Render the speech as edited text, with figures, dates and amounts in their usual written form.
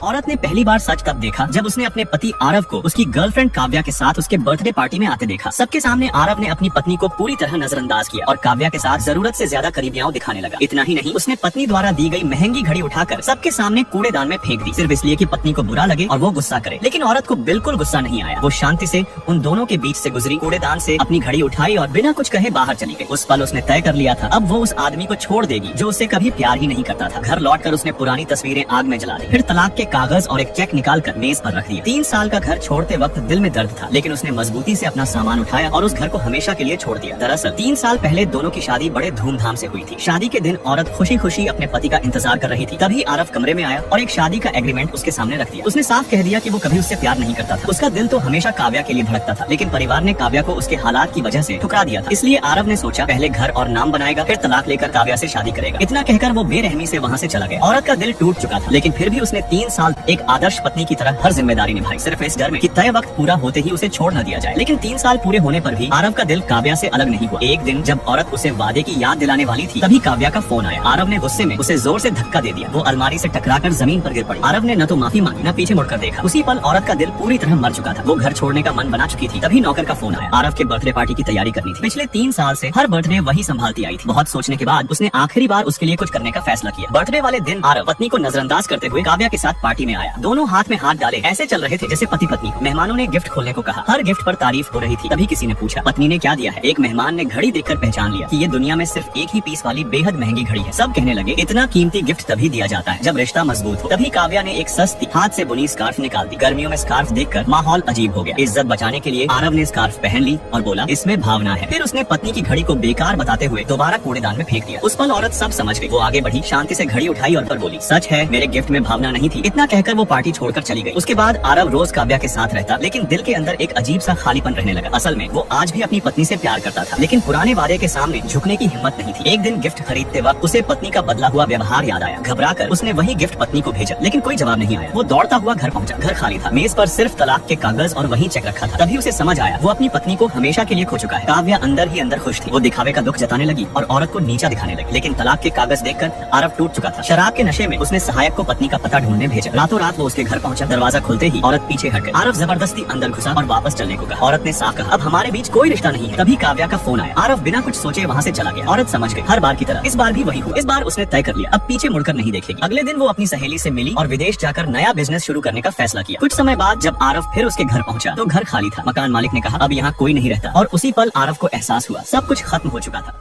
औरत ने पहली बार सच तब देखा जब उसने अपने पति आरव को उसकी गर्लफ्रेंड काव्या के साथ उसके बर्थडे पार्टी में आते देखा। सबके सामने आरव ने अपनी पत्नी को पूरी तरह नजरअंदाज किया और काव्या के साथ जरूरत से ज्यादा करीबियां दिखाने लगा। इतना ही नहीं, उसने पत्नी द्वारा दी गई महंगी घड़ी उठाकर सबके सामने कूड़ेदान में फेंक दी, सिर्फ इसलिए कि पत्नी को बुरा लगे और वो गुस्सा करे। लेकिन औरत को बिल्कुल गुस्सा नहीं आया। वो शांति से उन दोनों के बीच से गुजरी, कूड़ेदान से अपनी घड़ी उठाई और बिना कुछ कहे बाहर चली गई। उस पल उसने तय कर लिया था, अब वो उस आदमी को छोड़ देगी जो उससे कभी प्यार ही नहीं करता था। घर लौटकर उसने पुरानी तस्वीरें आग में जला दी, फिर तलाक के कागज और एक चेक निकाल कर मेज पर रख दिया। 3 साल का घर छोड़ते वक्त दिल में दर्द था, लेकिन उसने मजबूती से अपना सामान उठाया और उस घर को हमेशा के लिए छोड़ दिया। दरअसल 3 साल पहले दोनों की शादी बड़े धूमधाम से हुई थी। शादी के दिन औरत खुशी खुशी अपने पति का इंतजार कर रही थी। तभी आरव कमरे में आया और एक शादी का एग्रीमेंट उसके सामने रख दिया। उसने साफ कह दिया कि वो कभी उससे प्यार नहीं करता था। उसका दिल तो हमेशा काव्या के लिए धड़कता था, लेकिन परिवार ने काव्या को उसके हालात की वजह से ठुकरा दिया था। इसलिए आरव ने सोचा पहले घर और नाम बनाएगा, फिर तलाक लेकर काव्या से शादी करेगा। इतना कहकर वो बेरहमी से वहाँ से चला गया। औरत का दिल टूट चुका था, लेकिन फिर भी उसने 3 साल एक आदर्श पत्नी की तरह हर जिम्मेदारी निभाई, सिर्फ इस डर में कि तय वक्त पूरा होते ही उसे छोड़ न दिया जाए। लेकिन 3 साल पूरे होने पर भी आरव का दिल काव्या से अलग नहीं हुआ। एक दिन जब औरत उसे वादे की याद दिलाने वाली थी, तभी काव्या का फोन आया। आरव ने गुस्से में उसे जोर से धक्का दे दिया। वो अलमारी से टकराकर जमीन पर गिर पड़ी। आरव ने न तो माफी मांगी न पीछे मुड़कर देखा। उसी पल औरत का दिल पूरी तरह मर चुका था। वो घर छोड़ने का मन बना चुकी थी। तभी नौकर का फोन आया। आरव के बर्थडे पार्टी की तैयारी करनी थी। पिछले 3 साल से हर बर्थडे वही संभालती आई थी। बहुत सोचने के बाद उसने आखिरी बार उसके लिए कुछ करने का फैसला किया। बर्थडे वाले दिन आरव पत्नी को नजरअंदाज करते हुए काव्या के साथ पार्टी में आया। दोनों हाथ में हाथ डाले ऐसे चल रहे थे जैसे पति पत्नी। मेहमानों ने गिफ्ट खोलने को कहा। हर गिफ्ट पर तारीफ हो रही थी। तभी किसी ने पूछा पत्नी ने क्या दिया है। एक मेहमान ने घड़ी देखकर पहचान लिया कि ये दुनिया में सिर्फ एक ही पीस वाली बेहद महंगी घड़ी है। सब कहने लगे इतना कीमती गिफ्ट तभी दिया जाता है जब रिश्ता मजबूत हो। तभी काव्या ने एक सस्ती हाथ से बुनी स्कार्फ निकाल दी। गर्मियों में स्कार्फ देखकर माहौल अजीब हो गया। इज्जत बचाने के लिए आरव ने स्कार्फ पहन ली और बोला इसमें भावना है। फिर उसने पत्नी की घड़ी को बेकार बताते हुए दोबारा कूड़ेदान में फेंक दिया। उस पल औरत सब समझ गई। वो आगे बढ़ी, शांति से घड़ी उठाई और पर बोली सच है मेरे गिफ्ट में भावना नहीं थी। इतना कहकर वो पार्टी छोड़कर चली गई। उसके बाद आरव रोज काव्या के साथ रहता, लेकिन दिल के अंदर एक अजीब सा खालीपन रहने लगा। असल में वो आज भी अपनी पत्नी से प्यार करता था, लेकिन पुराने वादे के सामने झुकने की हिम्मत नहीं थी। एक दिन गिफ्ट खरीदते वक्त उसे पत्नी का बदला हुआ व्यवहार याद आया। घबराकर उसने वही गिफ्ट पत्नी को भेजा, लेकिन कोई जवाब नहीं आया। वो दौड़ता हुआ घर पहुंचा। घर खाली था। मेज पर सिर्फ तलाक के कागज और वही चेक रखा था। तभी उसे समझ आया वो अपनी पत्नी को हमेशा के लिए खो चुका है। काव्या अंदर ही अंदर खुश थी। वो दिखावे का दुख जताने लगी और औरत को नीचा दिखाने लगी। लेकिन तलाक के कागज देखकर आरव टूट चुका था। शराब के नशे में उसने सहायक को पत्नी का पता ढूंढने भेजा। रातों रात वो उसके घर पहुंचा। दरवाजा खुलते ही औरत पीछे हट गई। आरव जबरदस्ती अंदर घुसा और वापस चलने को कहा। औरत ने साफ कहा अब हमारे बीच कोई रिश्ता नहीं है। तभी काव्या का फोन आया। आरव बिना कुछ सोचे वहाँ से चला गया। औरत समझ गई हर बार की तरह इस बार भी वही हुआ। इस बार उसने तय कर लिया अब पीछे मुड़कर नहीं देखेगी। अगले दिन वो अपनी सहेली से मिली और विदेश जाकर नया बिजनेस शुरू करने का फैसला किया। कुछ समय बाद जब आरव फिर उसके घर पहुंचा तो घर खाली था। मकान मालिक ने कहा अब यहाँ कोई नहीं रहता और उसी पल आरव को एहसास हुआ सब कुछ खत्म हो चुका था।